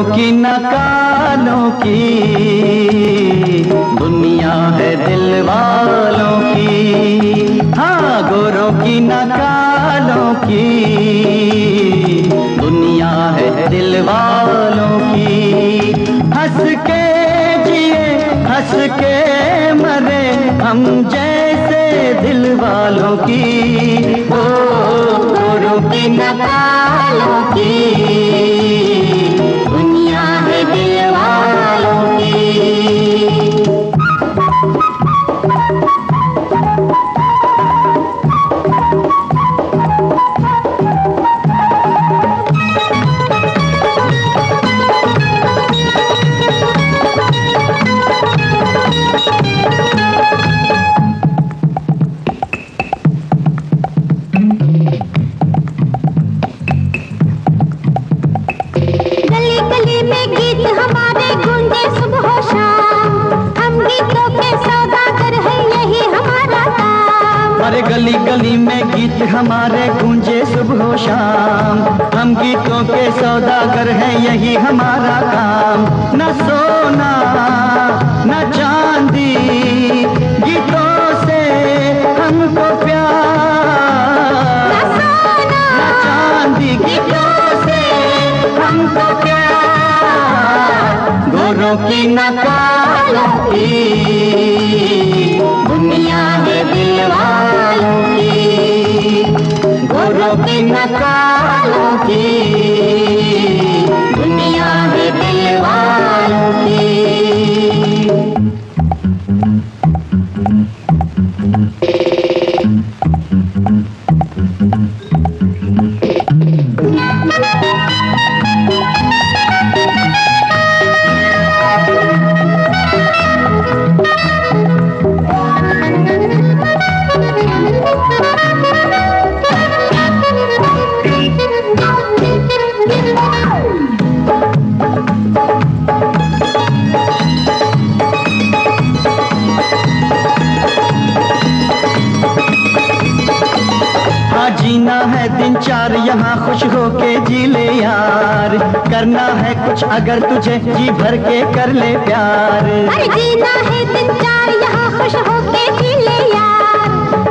गोरों की न कालों की दुनिया है दिल वालों की। हाँ, गोरों की न कालों की दुनिया है दिल वालों की। हंस के जिए हंस के मरे हम जैसे दिल वालों की। ओ गोरों की न कालों की दुनिया है दिल वालों की। गली गली में गीत हमारे गूंजे सुबह शाम। हम गीतों के सौदागर हैं, यही हमारा काम। न सोना न चांदी गीतों से हमको प्यार। न चांदी गीतों से हमको प्यार। गोरों की न कालों की दुनिया है दिल वालों की। गोरों की न कालों की दुनिया है दिल वालों की। जीना है दिन चार यहाँ खुश होके जी ले यार। करना है कुछ अगर तुझे जी भर के कर ले प्यार। अरे जीना है दिन चार यहाँ खुश होके जी ले यार।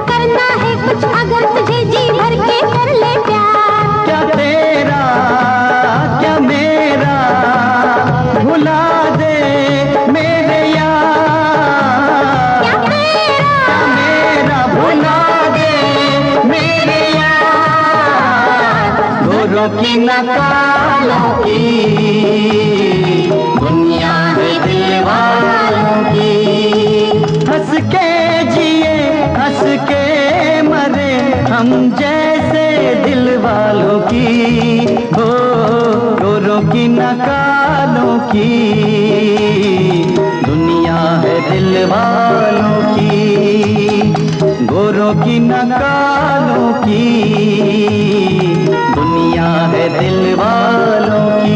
करना है कुछ अगर तुझे जी भर के कर ले प्यार। क्या तेरा क्या मेरा भुला दे मेरे यार। क्या मेरा भुला दे मेरे गोरों की न कालों की दुनिया है दिल वालों की। हंस के जिए हंस के मरे हम जैसे दिल वालों की। हो गोरों की न कालों की दुनिया है दिल वालों की। गोरों की न कालों की दुनिया है दिल वालों की।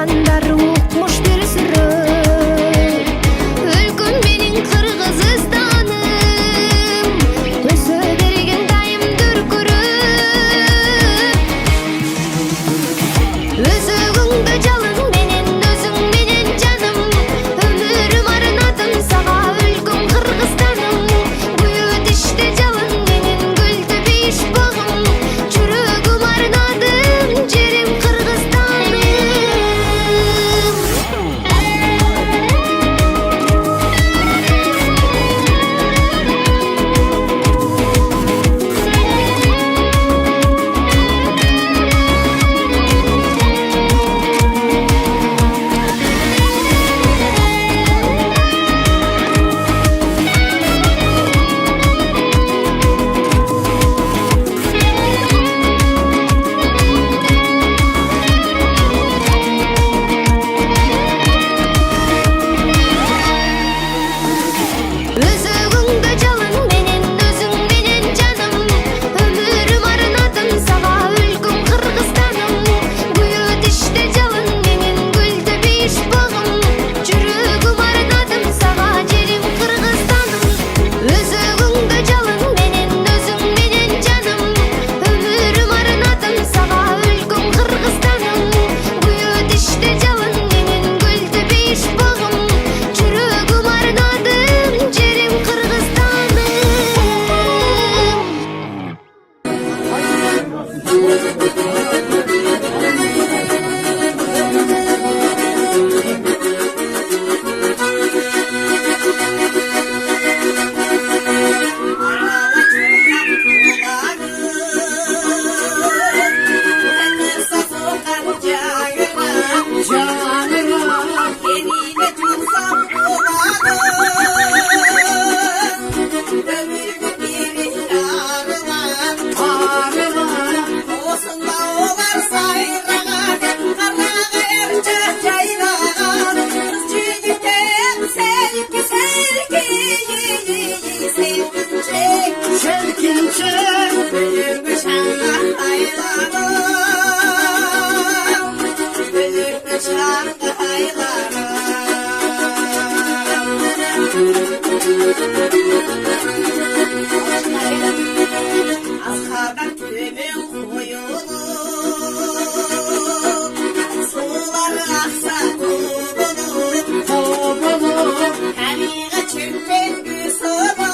Уккандар укмуш бир сыры. Өлкөм менин Кыргызстаным, төсө берген дайым дүркүрөп. Өзөгүңдө жалын менен, өзүң менен жаным, өмүрүм арнадым сага өлкөм Кыргызстаным. Буюу тиште жалын менен гүлдү бейиш багым, жүрөгүм арнадым жерим Кыргызстаным. Өзөгүңдө жалын менен, өзүң менен жаным, өмүрүм арнадым сага өлкөм Кыргызстаным. Буюу тиште жалын менен гүлдү бейиш багым, жүрөгүм арнадым сага жерим Кыргызстаным. Өзөгүңдө жалын менен, өзүң менен жаным, өмүрүм арнадым сага өлкөм Кыргызстаным. Буюу тиште жалын менен гүлдү бейиш багым, жүрөгүм арнадым жерим Кыргызстаным. Askardan tübün koyulup, suları aksa kovulup, Kaniga çökten güsübal,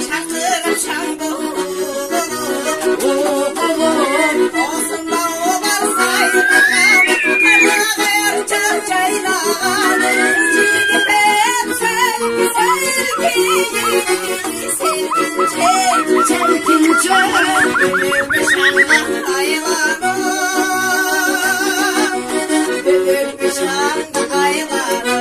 çakırıp şambulup, olsun da olar sayılan, karnağa erçak çaylan, Cigipem selki selki, Çelkince bülbül şanla aylanım, bülbül şanla aylanım.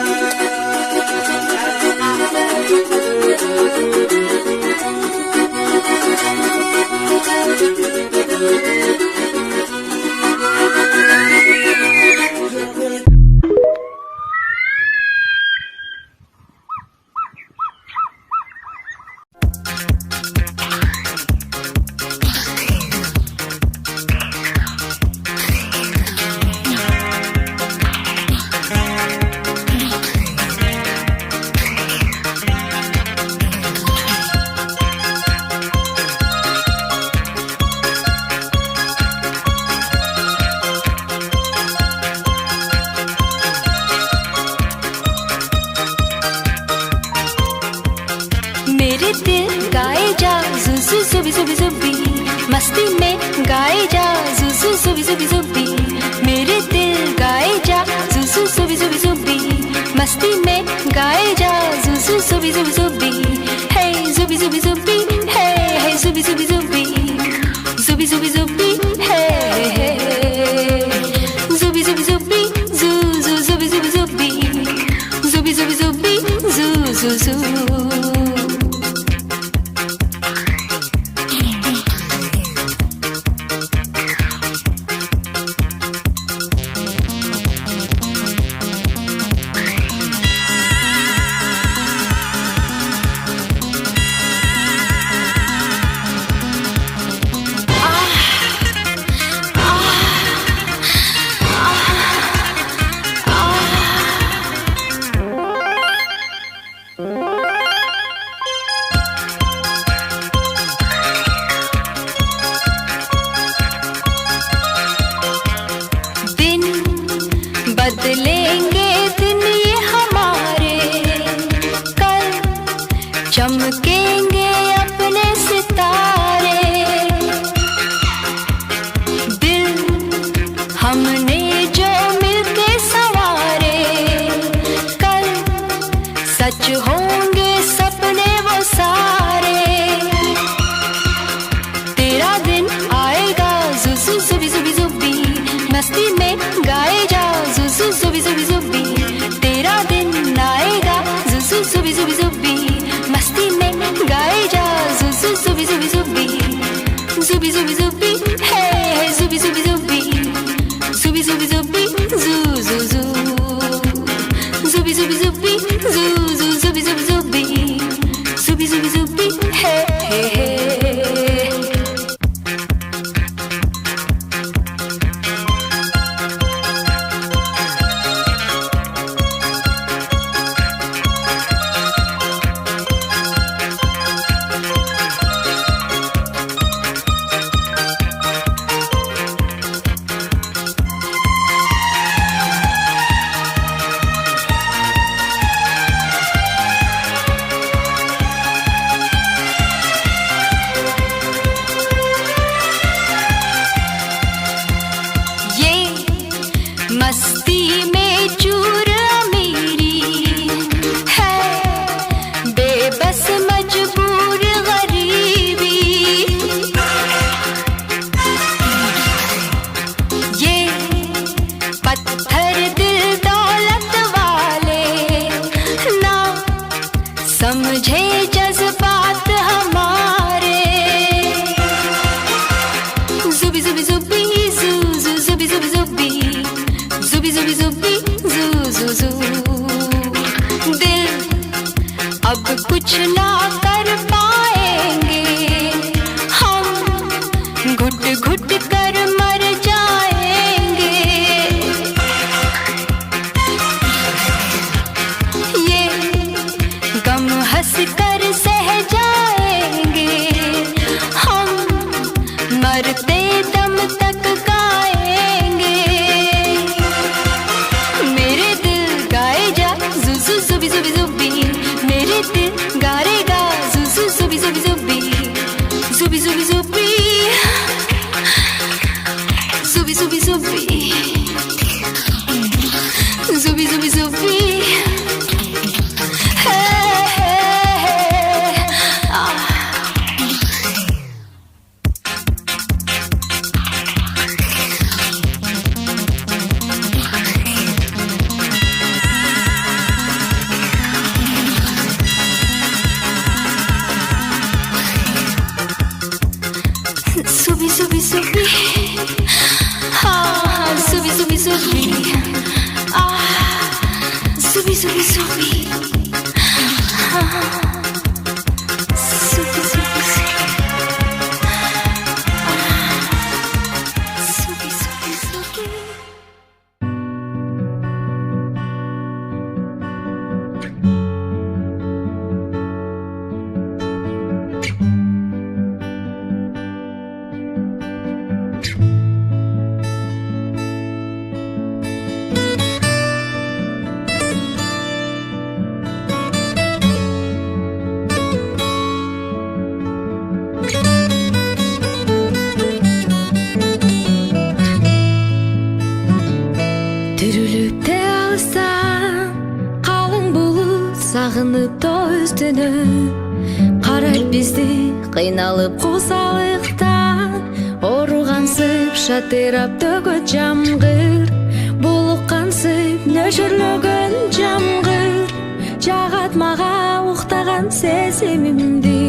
मेरे दिल गाए जा जुजू जुबी जुबी जुबी, मस्ती में गाए जा जुजू जुबी जुबी जुबी। मेरे दिल गाए जा जुजू जुबी जुबी जुबी, मस्ती में गाए जा जुजू जुबी जुबी जुबी। हे जुबी जुबी जुबी, हे हे जुबी जुबी जुबी, जुबी जुबी जुबी, हे हे जुबी जुबी जुबी, जू जू जुबी जुबी जुबी, जुबी जुबी जुबी, जू जू जू। बदलेंगे दिन ये हमारे, कल चमकेंगे अपने सितारे। दिल हमने जो मिलके संवारे, कल सच होंगे सपने वो सारे। तेरा दिन आएगा जुजू जुबी जुबी जुबी, मस्ती में गाए जा जुजू जुबी जुबी जुबी। तेरा दिन आएगा जुजू जुबी जुबी जुबी, मस्ती में गाए जा जुजू जुबी जुबी जुबी। जुबी जुबी जुबी है जुबी जुबी जुबी, जुबी जुबी जुबी जू जू जू। जुबी जुबी जुबी जू जू जुबी जुबी जुबी, जुबी जुबी जुबी है। मस्ती में चूर अमीरी है, बेबस मजबूर गरीबी। ये पत्थर दिल दौलत वाले ना समझे जज्बात हमारे। जुबी जुबी जुबी जू जू जुबी जुबी जुबी, जुबी जुबी जुबी जू जू जू। दिल अब कुछ ना कर पाएंगे, हम घुट घुट कर मर जाएंगे। ये गम हंस कर सह जाएंगे, हम मरते दम तक गाएंगे। मेरे दिल गाए जा जुजू जुबी जुबी जुबी, मेरे दिल गाएगा जुजू जुबी जुबी जुबी। जुबी जुबी जुबी जुबी जुबी जुबी, जुबी जुबी जुबी है। Subi subi subi, ah, subi subi subi, ah, subi subi subi, ah, subi subi subi, ah, subi subi subi. Түріліп те алсам, қалың бұлыт сағынып төстіні. Қарайып бізді қиналып қосалықтан, оруғансып шатырап төгөт жамғыр. Бұлыққансып нөшірлөгін жамғыр. Жағат маға уқтаған сезімімді,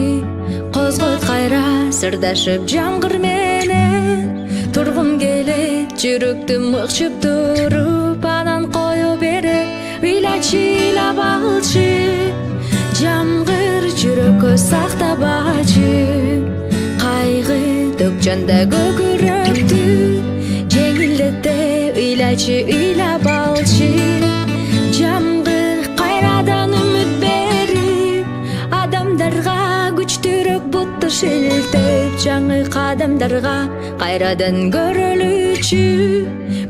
қозғот қайра сырдашып жамғыр менен. Тұрғым келет жүректі мұқшып тұрып, анан қойып беріп үйлачы илап алчы. Жамғыр жүрекке сақтабачы, қайғы төкчанда көкіректі. Жеңілдетте үйлачы илап алчы. Жамғыр қайрадан үміт беріп, адамдарға күчтүрөк бұтты шелтеп. Жаңы қадамдарға қайрадан көрілүчү,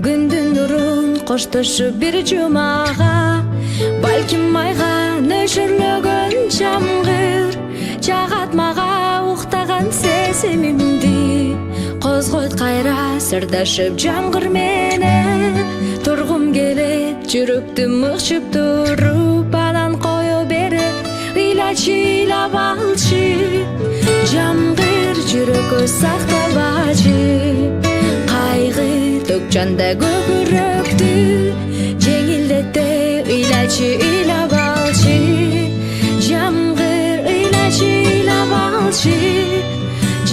күндүн нурун коштошуп бир жумага балким айга нөшөрлөгөн жамгыр жагат мага уктаган сезимимди козгойт кайра сырдашып жамгыр менен тургум келет жүрөктү мыкшып туруп анан кое берип ыйлачы ыйлап алчы жамгыр жүрөккө сактабачы кайгы төкчанда көкүрөктү жеңилдетте ыйлачы ыйлап алчы жамгыр ыйлачы ыйлап алчы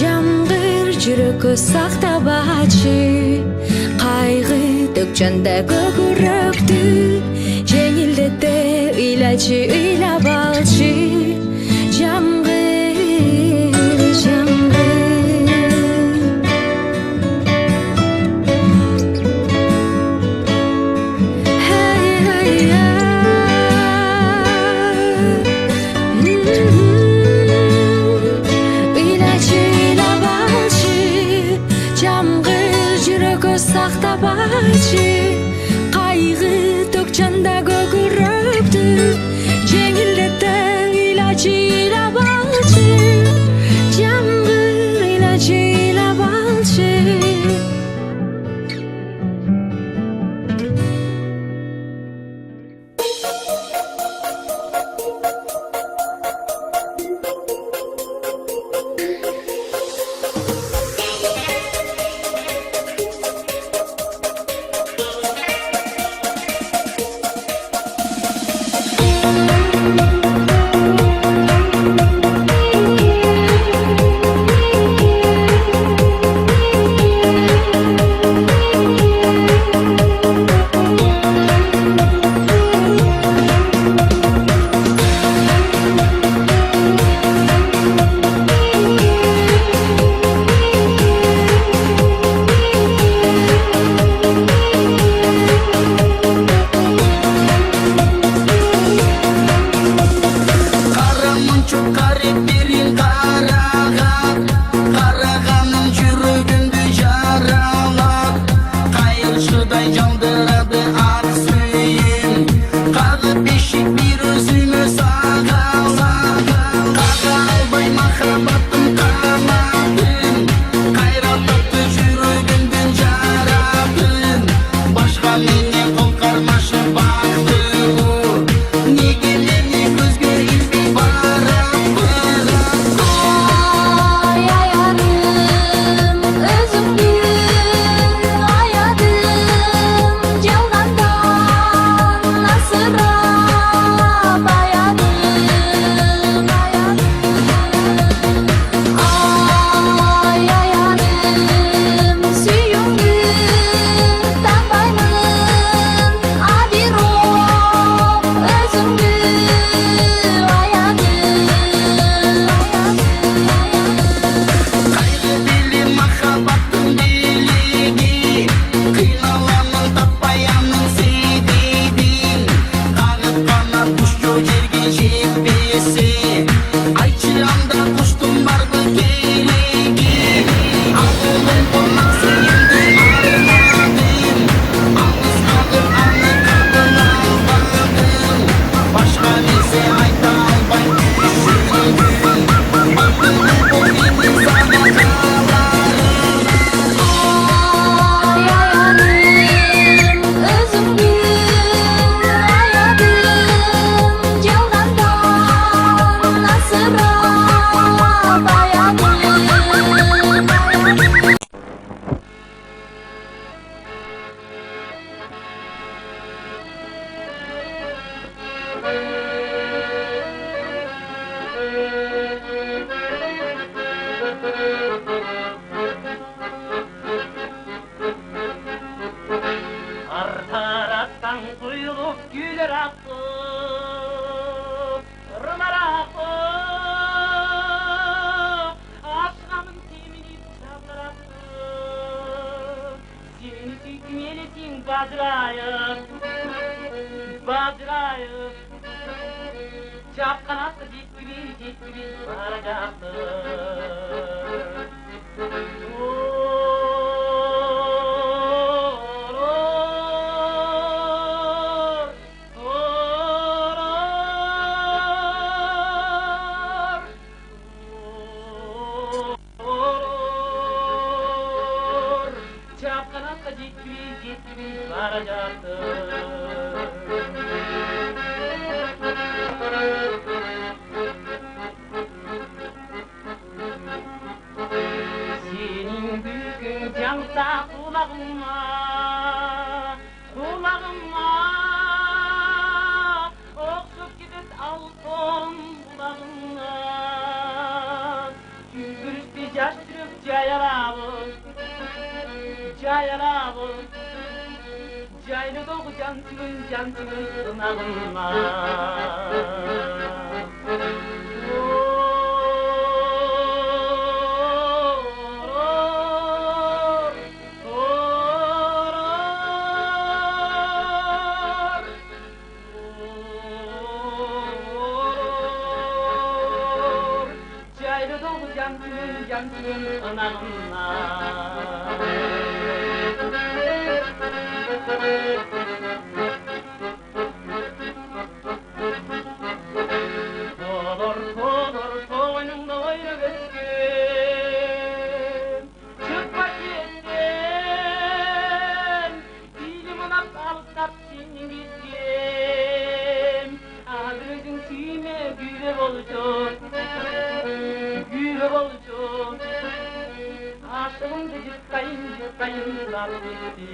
жамгыр жүрөккө сактабачы кайгы төкчанда көкүрөктү жеңилдетте ыйлачы ыйлап алчы жамгыр жамгыр сактабачы кайгы төкчанда көкүрөктү жеңилдетте ыйлачы ыйлап алчы жамгыр ыйлачы ыйлап алчы Aşka gitmiş varacaktı. Senin büyükün cansa kulağıma, kulağıma okşup gidip altın bulağına. Gümbürüstü yaştırıp cayarabı, cayarabı. Caylı doğu cansın sınavıma. Caylı doğu cansın anağına. Kolor toynunda oynak etken, çıkmak yetten, dilimine kalkap senin gitken, adresin sime güve olacak, güve olacak. Aşkım da cıkkayın laf etti.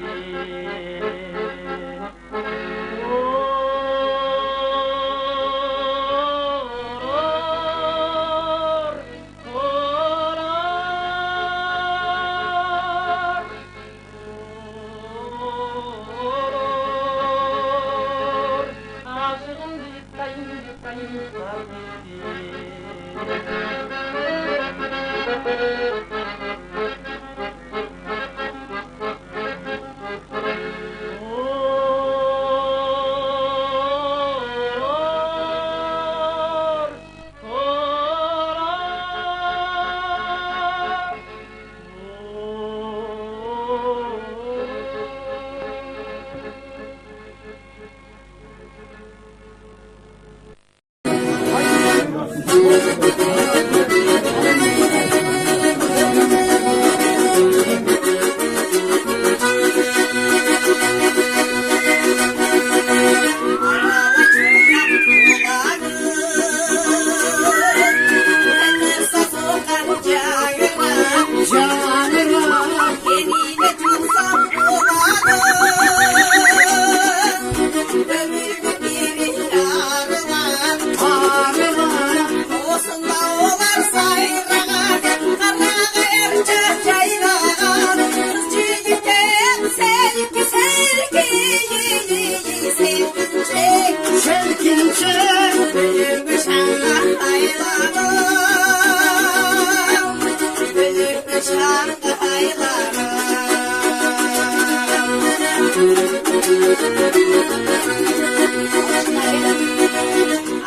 Aşkım da cıkkayın laf etti.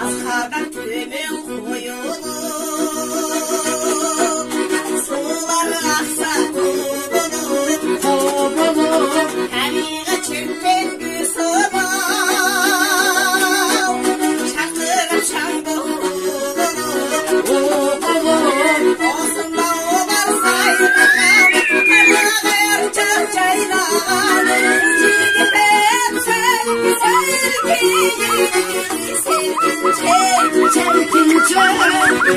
Askardan tümün koyulur, sular aksa kovulur, her çürten güsüma, çakırıp şambulur, olsun da olar sayran, karnağır çarçayran, çiğdipem selki selki, selkince, selkince.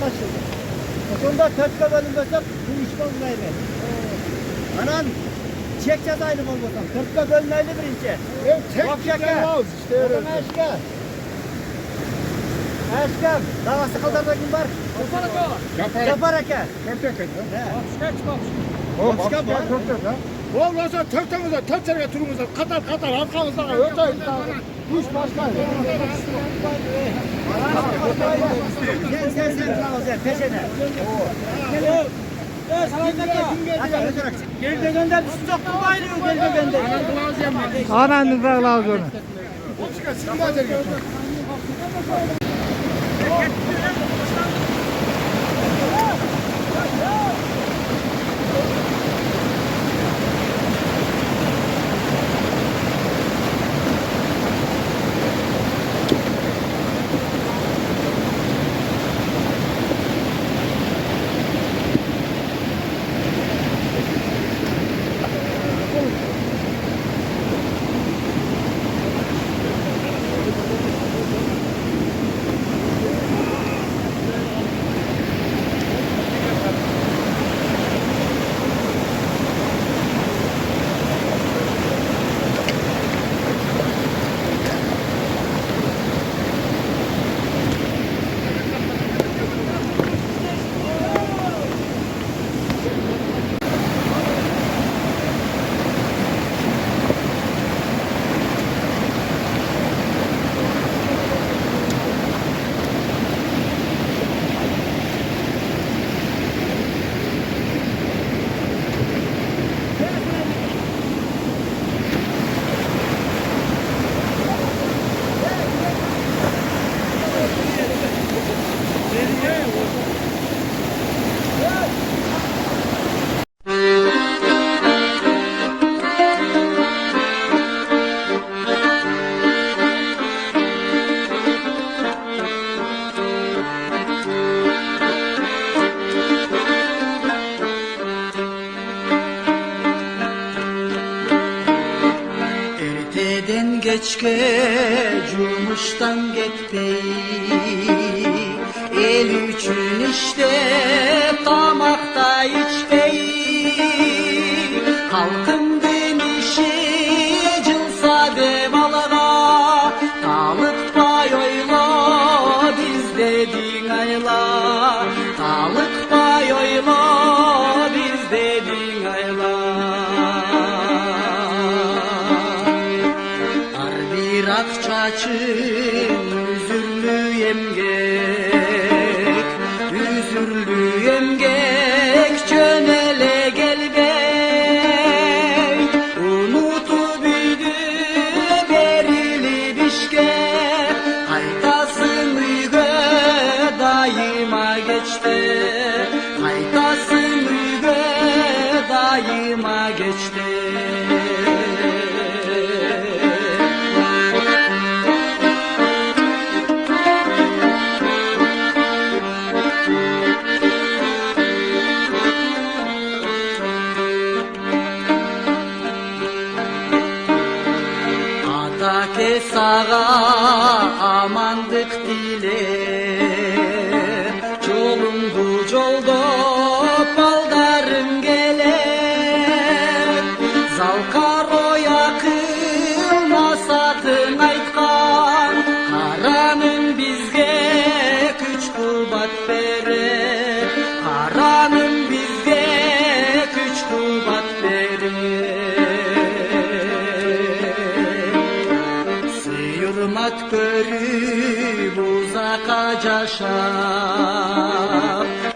başlaşıldı. Sonunda törtke bölünmesek bu iş olmaydı. Anan çek cezaylı olmasam. Törtke bölünmeydi birinci. Yok şaka. İşte öyle. Eşkem. Eşkem. Daha sıkıldırda gün var. Yapar eke. Başka var. Vallahi sen törtemize, törtçerine turumuza, katar arkamızdan öte. Hiç başka yok. Sen Trabzon peşine. Gel gönder bizi çok mu bayılıyor gel gönder. Ananı da lazım. Sıkıntı Erteden geçke cumuştan gitmeyi el üçün işte damakta içmeyi halkın demişi cılsa devalara kalıp bay oyla biz dedin ayla kalıp bay oyla biz dedin ayla. Bir akçaçın üzürlü yemgek, üzürlü yemgek çönele gelbey. Unutu büyüdü berili bişke, haytasın uygu daima geçti. Haytasın uygu daima geçti. Sağa amandık diler Çolundu çolda baldarım geler Zalkaro yakılma satın aytkan Karanın bizge küç kubat bere Karanın bizge küç kubat bere Hürmet görüp uzaka caşap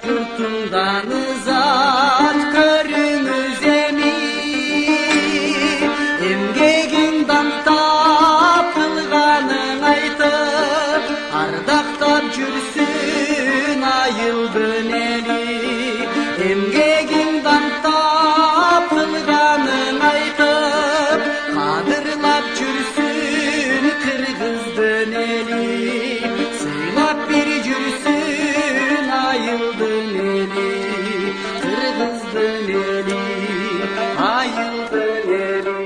Yurtumdan uzat körünüz emin Emgeginden tapılganın aytır Ardaktan cürsün ayıldın eli Emgeginden tapılganın aytır Kadırlap cürsün kırgızdın eli Sıylap bir cürsün ayıldın eli Kırgızdın eli ayıldın eli.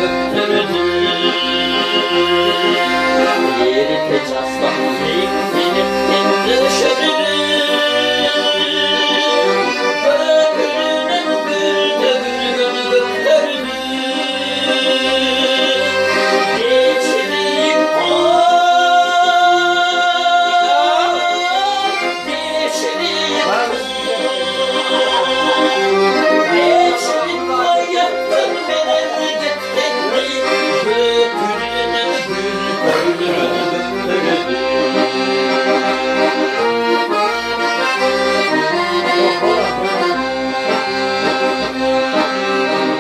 göktürdü. Yeri teç aslan benim düşürdü. Gökyüzüne gül göktürdü.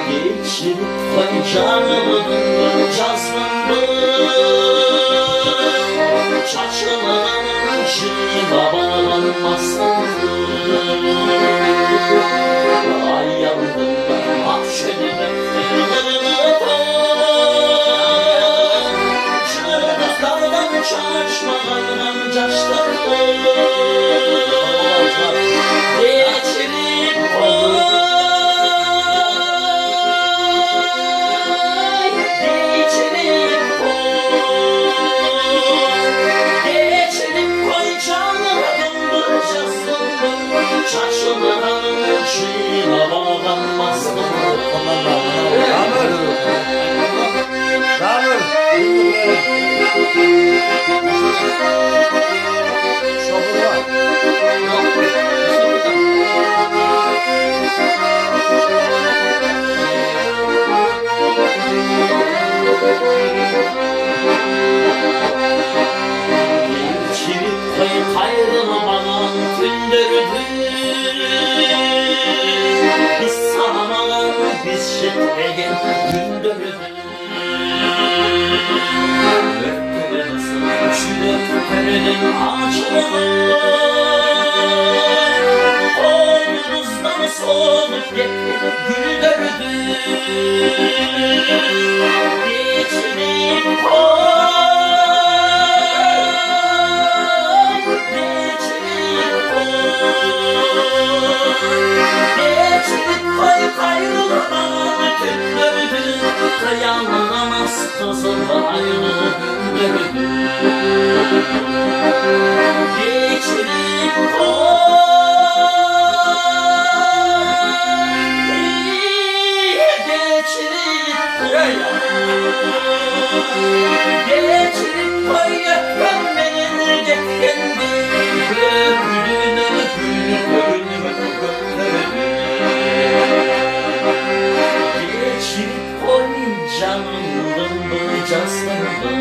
Geçirip canımın caslandı. Çaçılanın şıva bağlanmasındı. Ay yandım ben akşenim Şırnaklardan çarşmalardan caşlardı. Geçirip Çarşıların ışığına bağlanmasın. Geçirip kayrılmadan tündürdü. Biz sağmalan biz şıkkegen gündürdü. Öptürünsün çürüktürünün ağaçları. Kolunuzdan solup getirip güldürdü. Geçirip kayrılmadan tündürdü. Kıyalamaz kızıl ayrı gündürdü. Geçirip koy yakın beni getkendi. Gökyüzüne geçirip koy canımın caslandı.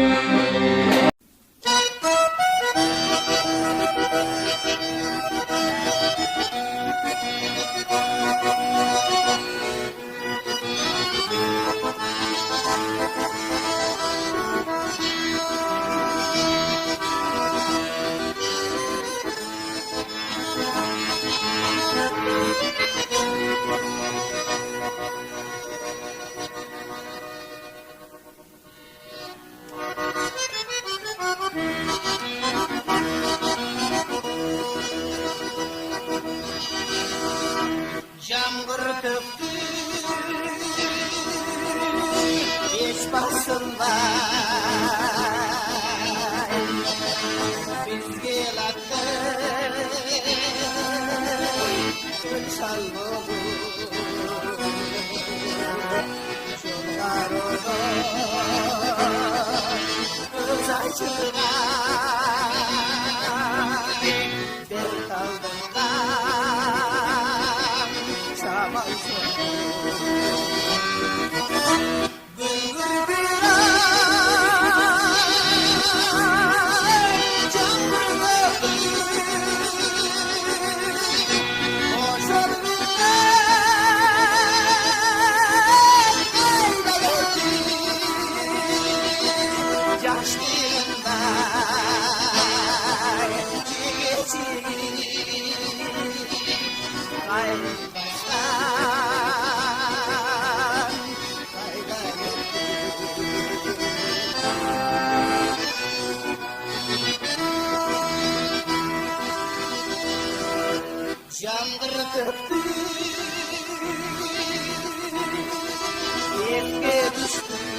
Jamgır töktü, hiç basılmay. Biz gelattı, çal olur. Şunlar olur, kız açılmay. Bir kaldırdan, Güngür bir ay, canlı Boşar bir yaş birinde Jandır köptü, yenge düştü.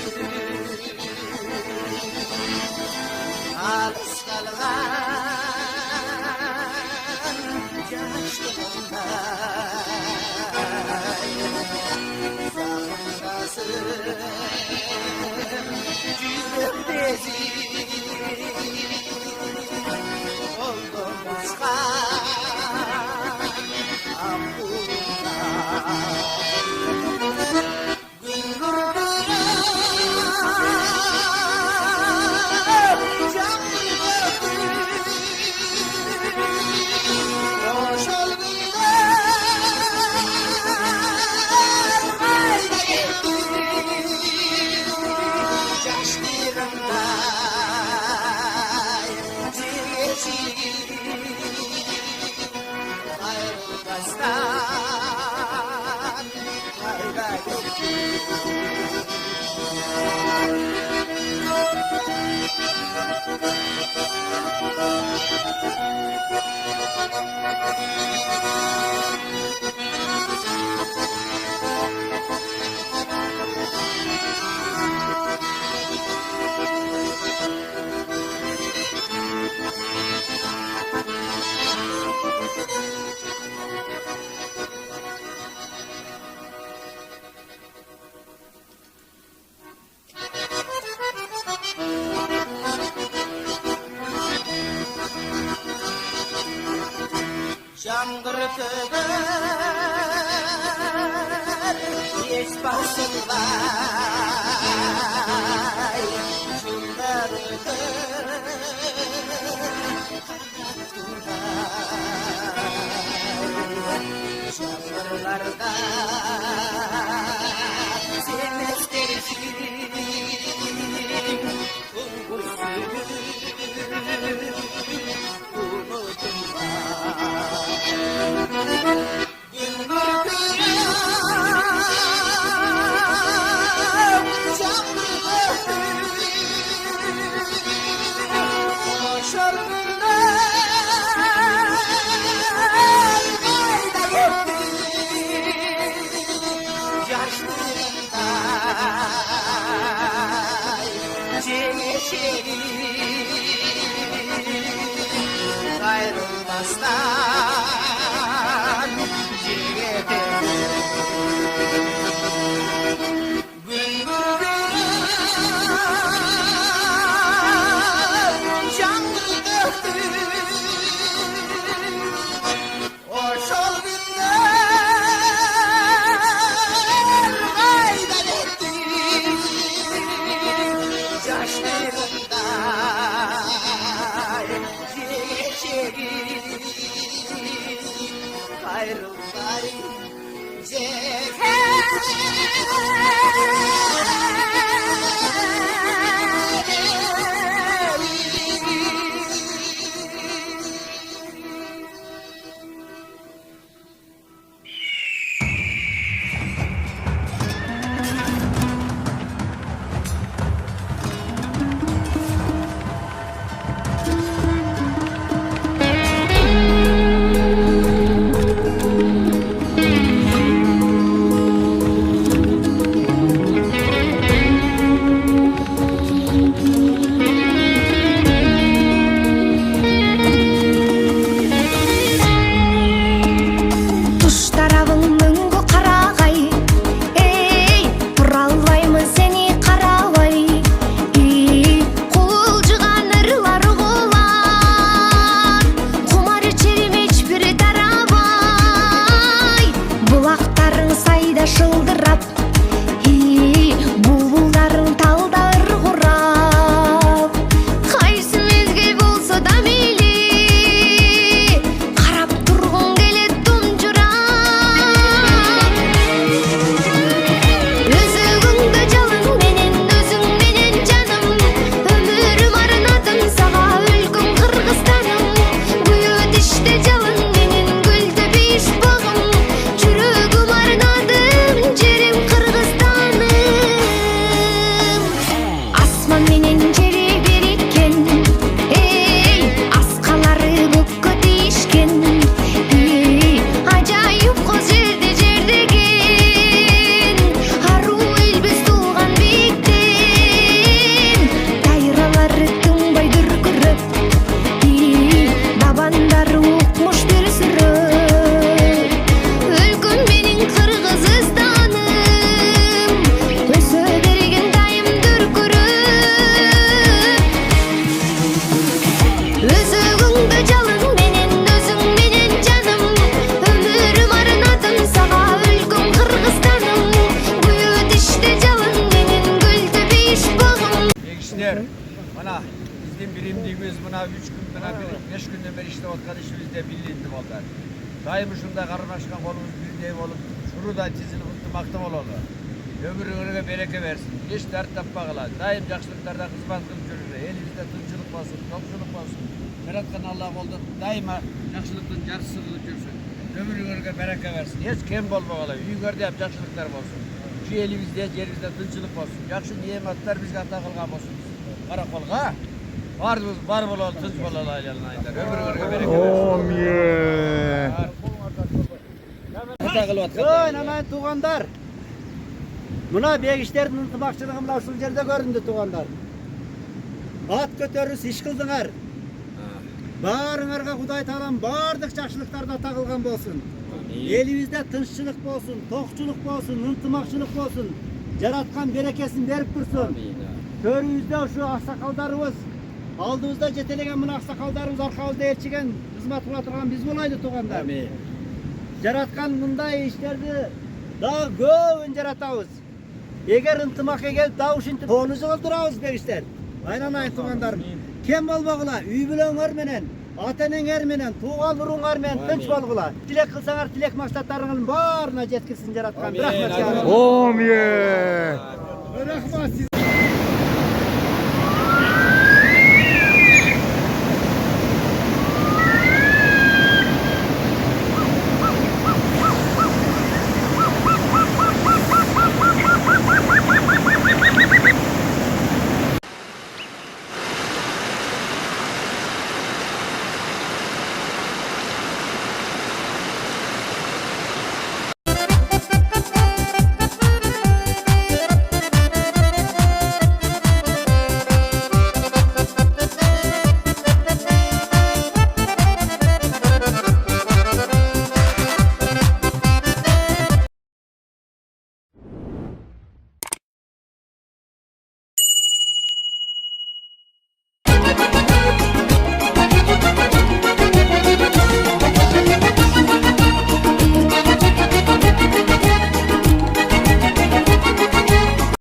günden beri, 5 günden beri işte otkan işimizde birliğindim onlar. Daim şunda karmaşkan kolumuz birliği olup, şunu da çizilip unutmaktım olalım. Ömrüne bereke versin. Hiç dert tapmağıla. Daim yaxşılıklarda hizmet kılıp yürür. Elimizde tınçılık olsun, topçuluk olsun. Yaratkan Allah oldu. Daima yaxşılıktan yarısı kılıp yürüsün. Ömrüne bereke versin. Hiç kem olmağıla. Üyünlerde yap yaxşılıklar olsun. Şu elimizde, yerimizde tınçılık olsun. Yaxşı nimetler bizge ata kılgan olsun. Karakolga. Var bol tınç bol aylanan aylar. Ömrüne bereke versin. Ata kılıp atkan. Hemen tuğandar. Buna begişlerin ıntımakçılığımla uşul yerde göründü tuğanlar. At götörüs iş kıldыңар. Barыңarga Kuday Taalam bardıq жақшылықтарда tağılgan bolsun. Elimizde tınççılık bolsun, tokçuluk bolsun, ıntımakçılık bolsun. Yaratkan berekesin berip dursun. Körüyüzde şu aksakaldarımız, aldığımızda jetelegen mına aksakaldarımız arkamızda elçigen hizmet kıla turgan biz bolaydı tuğanlar. Yaratkan mınday işlerdi daha göğün yaratabız. Eğer ıntımak gelip daha uşinti toğunuzu kıldırabız begişler. Aynen ayın tuğandarım. Kem bolmagıla, üy bilen örmenen, atanen ermenen, tuğal urungar men, tınç bolgula. Tilek kılsaňar tilek maksatlaryňyň barına jetkilsin Yaratkan. Rahmat ya. Amin. Rahmat siz.